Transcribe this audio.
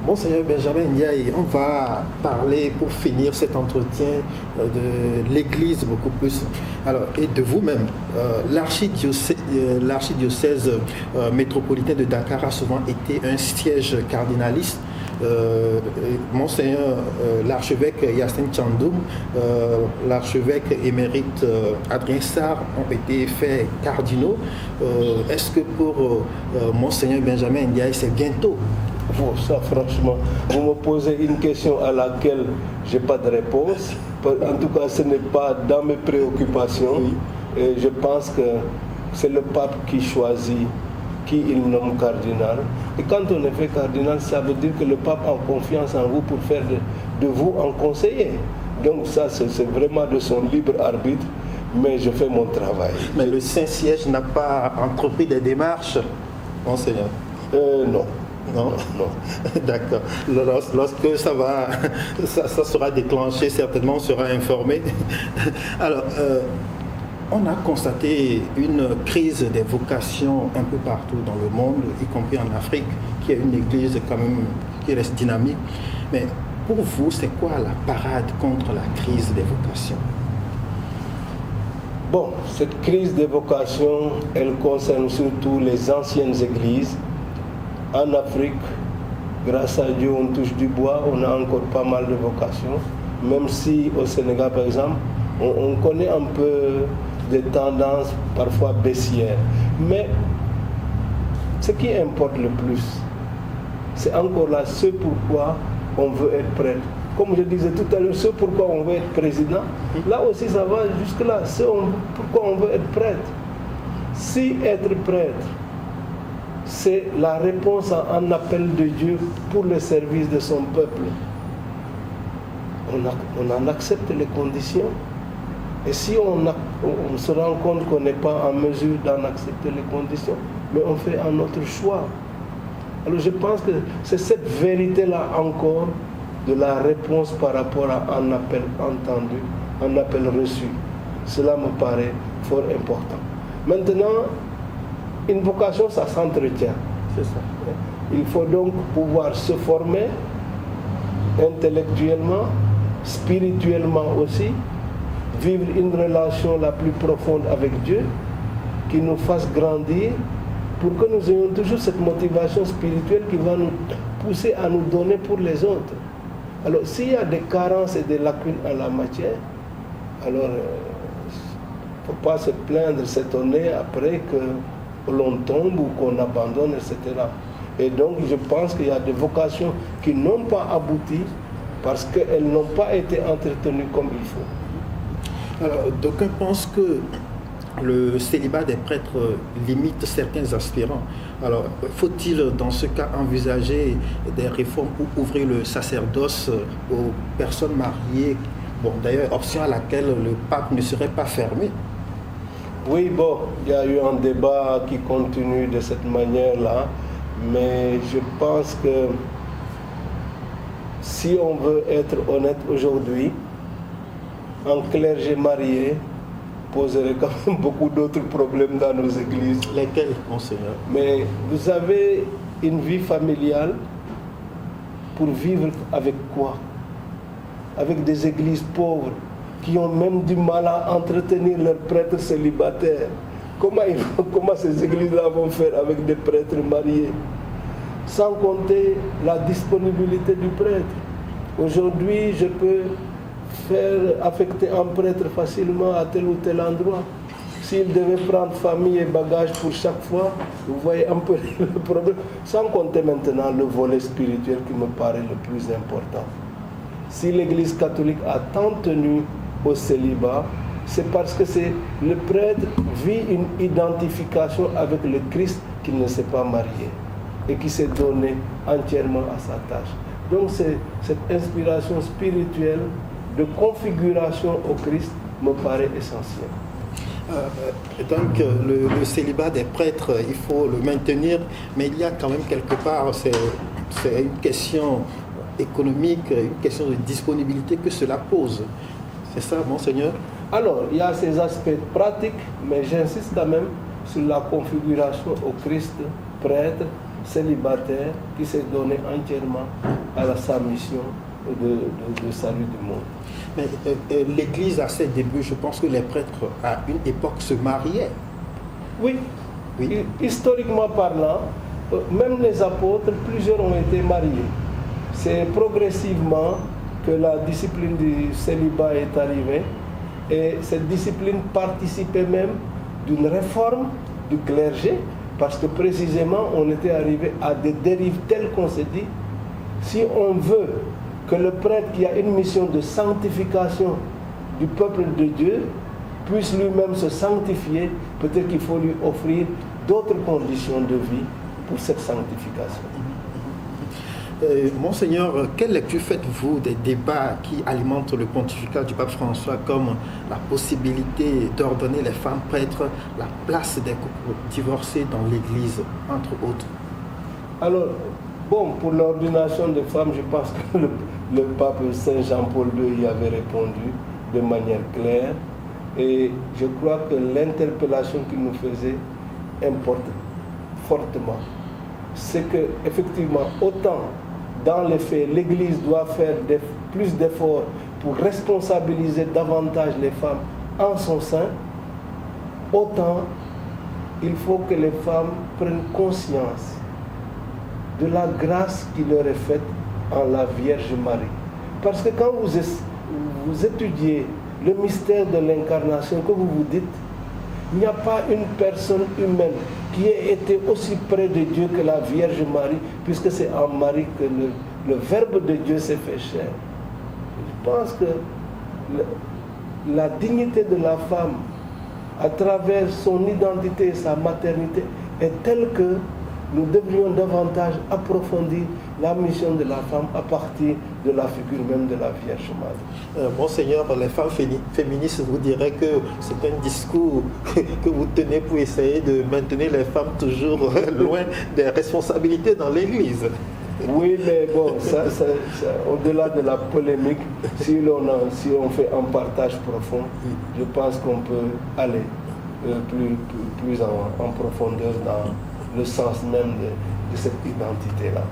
Monseigneur Benjamin Ndiaye, on va parler pour finir cet entretien de l'Église beaucoup plus. Alors, et de vous-même, l'archidiocèse métropolitain de Dakar a souvent été un siège cardinaliste. Monseigneur l'archevêque Yacine Thiandoum, l'archevêque émérite Adrien Sarr ont été faits cardinaux. Est-ce que pour Monseigneur Benjamin Ndiaye, c'est bientôt? Bon, ça franchement, vous me posez une question à laquelle je n'ai pas de réponse. En tout cas, ce n'est pas dans mes préoccupations. Oui. Et je pense que c'est le pape qui choisit qui il nomme cardinal. Et quand on est fait cardinal, ça veut dire que le pape a confiance en vous pour faire de vous un conseiller. Donc ça, c'est vraiment de son libre arbitre, mais je fais mon travail. Mais le Saint-Siège n'a pas entrepris des démarches, Monseigneur? Non. Non, non. D'accord. Lorsque ça sera déclenché, certainement on sera informé. Alors, on a constaté une crise des vocations un peu partout dans le monde, y compris en Afrique, qui est une église quand même qui reste dynamique. Mais pour vous, c'est quoi la parade contre la crise des vocations? Bon, cette crise des vocations, elle concerne surtout les anciennes églises. En Afrique, grâce à Dieu, on touche du bois, on a encore pas mal de vocations. Même si au Sénégal, par exemple, on connaît un peu des tendances parfois baissières. Mais ce qui importe le plus, c'est encore là ce pourquoi on veut être prêtre. Comme je disais tout à l'heure, ce pourquoi on veut être président, là aussi ça va jusque-là. Pourquoi on veut être prêtre. Si être prêtre, c'est la réponse à un appel de Dieu pour le service de son peuple, on en accepte les conditions. Et si on se rend compte qu'on n'est pas en mesure d'en accepter les conditions, mais on fait un autre choix. Alors je pense que c'est cette vérité-là encore de la réponse par rapport à un appel entendu, un appel reçu. Cela me paraît fort important. Maintenant, une vocation, ça s'entretient. C'est ça. Il faut donc pouvoir se former intellectuellement, spirituellement aussi, vivre une relation la plus profonde avec Dieu, qui nous fasse grandir, pour que nous ayons toujours cette motivation spirituelle qui va nous pousser à nous donner pour les autres. Alors, s'il y a des carences et des lacunes en la matière, alors il ne faut pas se plaindre, s'étonner après que l'on tombe ou qu'on abandonne, etc. Et donc, je pense qu'il y a des vocations qui n'ont pas abouti parce qu'elles n'ont pas été entretenues comme il faut. Alors, d'aucuns pensent que le célibat des prêtres limite certains aspirants. Alors, faut-il dans ce cas envisager des réformes pour ouvrir le sacerdoce aux personnes mariées? Bon, d'ailleurs, option à laquelle le pape ne serait pas fermé. Oui, bon, il y a eu un débat qui continue de cette manière-là, mais je pense que si on veut être honnête aujourd'hui, un clergé marié poserait quand même beaucoup d'autres problèmes dans nos églises. Lesquels, monseigneur? Mais vous avez une vie familiale pour vivre avec quoi? Avec des églises pauvres qui ont même du mal à entretenir leurs prêtres célibataires. Comment ces églises-là vont faire avec des prêtres mariés? Sans compter la disponibilité du prêtre. Aujourd'hui, je peux affecter un prêtre facilement à tel ou tel endroit. S'il devait prendre famille et bagages pour chaque fois, vous voyez un peu le problème. Sans compter maintenant le volet spirituel qui me paraît le plus important. Si l'Église catholique a tant tenu au célibat, c'est parce que le prêtre vit une identification avec le Christ qu'il ne s'est pas marié et qui s'est donné entièrement à sa tâche. Donc cette inspiration spirituelle de configuration au Christ me paraît essentielle. Donc le célibat des prêtres, il faut le maintenir, mais il y a quand même quelque part, c'est une question économique, une question de disponibilité que cela pose. C'est ça, monseigneur? Alors, il y a ces aspects pratiques, mais j'insiste quand même sur la configuration au Christ prêtre célibataire qui s'est donné entièrement à sa mission de salut du monde. Mais l'Église, à ses débuts, je pense que les prêtres, à une époque, se mariaient. Oui, oui. Historiquement parlant, même les apôtres, plusieurs ont été mariés. C'est progressivement que la discipline du célibat est arrivée, et cette discipline participait même d'une réforme du clergé, parce que précisément on était arrivé à des dérives telles qu'on s'est dit, si on veut que le prêtre qui a une mission de sanctification du peuple de Dieu puisse lui-même se sanctifier, peut-être qu'il faut lui offrir d'autres conditions de vie pour cette sanctification. Monseigneur, quelle lecture faites-vous des débats qui alimentent le pontificat du pape François, comme la possibilité d'ordonner les femmes prêtres, la place des couples divorcés dans l'Église, entre autres? Alors, bon, pour l'ordination des femmes, je pense que le pape Saint Jean-Paul II y avait répondu de manière claire, et je crois que l'interpellation qu'il nous faisait importe fortement. C'est que, effectivement, autant dans les faits, l'Église doit faire plus d'efforts pour responsabiliser davantage les femmes en son sein, autant il faut que les femmes prennent conscience de la grâce qui leur est faite en la Vierge Marie. Parce que quand vous étudiez le mystère de l'incarnation, que vous vous dites, il n'y a pas une personne humaine qui ait été aussi près de Dieu que la Vierge Marie, puisque c'est en Marie que le Verbe de Dieu s'est fait chair. Je pense que la dignité de la femme, à travers son identité et sa maternité, est telle que nous devrions davantage approfondir la mission de la femme à partir de la figure même de la Vierge Marie. Monseigneur, les femmes féministes vous diraient que c'est un discours que vous tenez pour essayer de maintenir les femmes toujours loin des responsabilités dans l'Église. Oui, mais bon, au-delà de la polémique, si on fait un partage profond, je pense qu'on peut aller plus en profondeur dans le sens même de cette identité-là.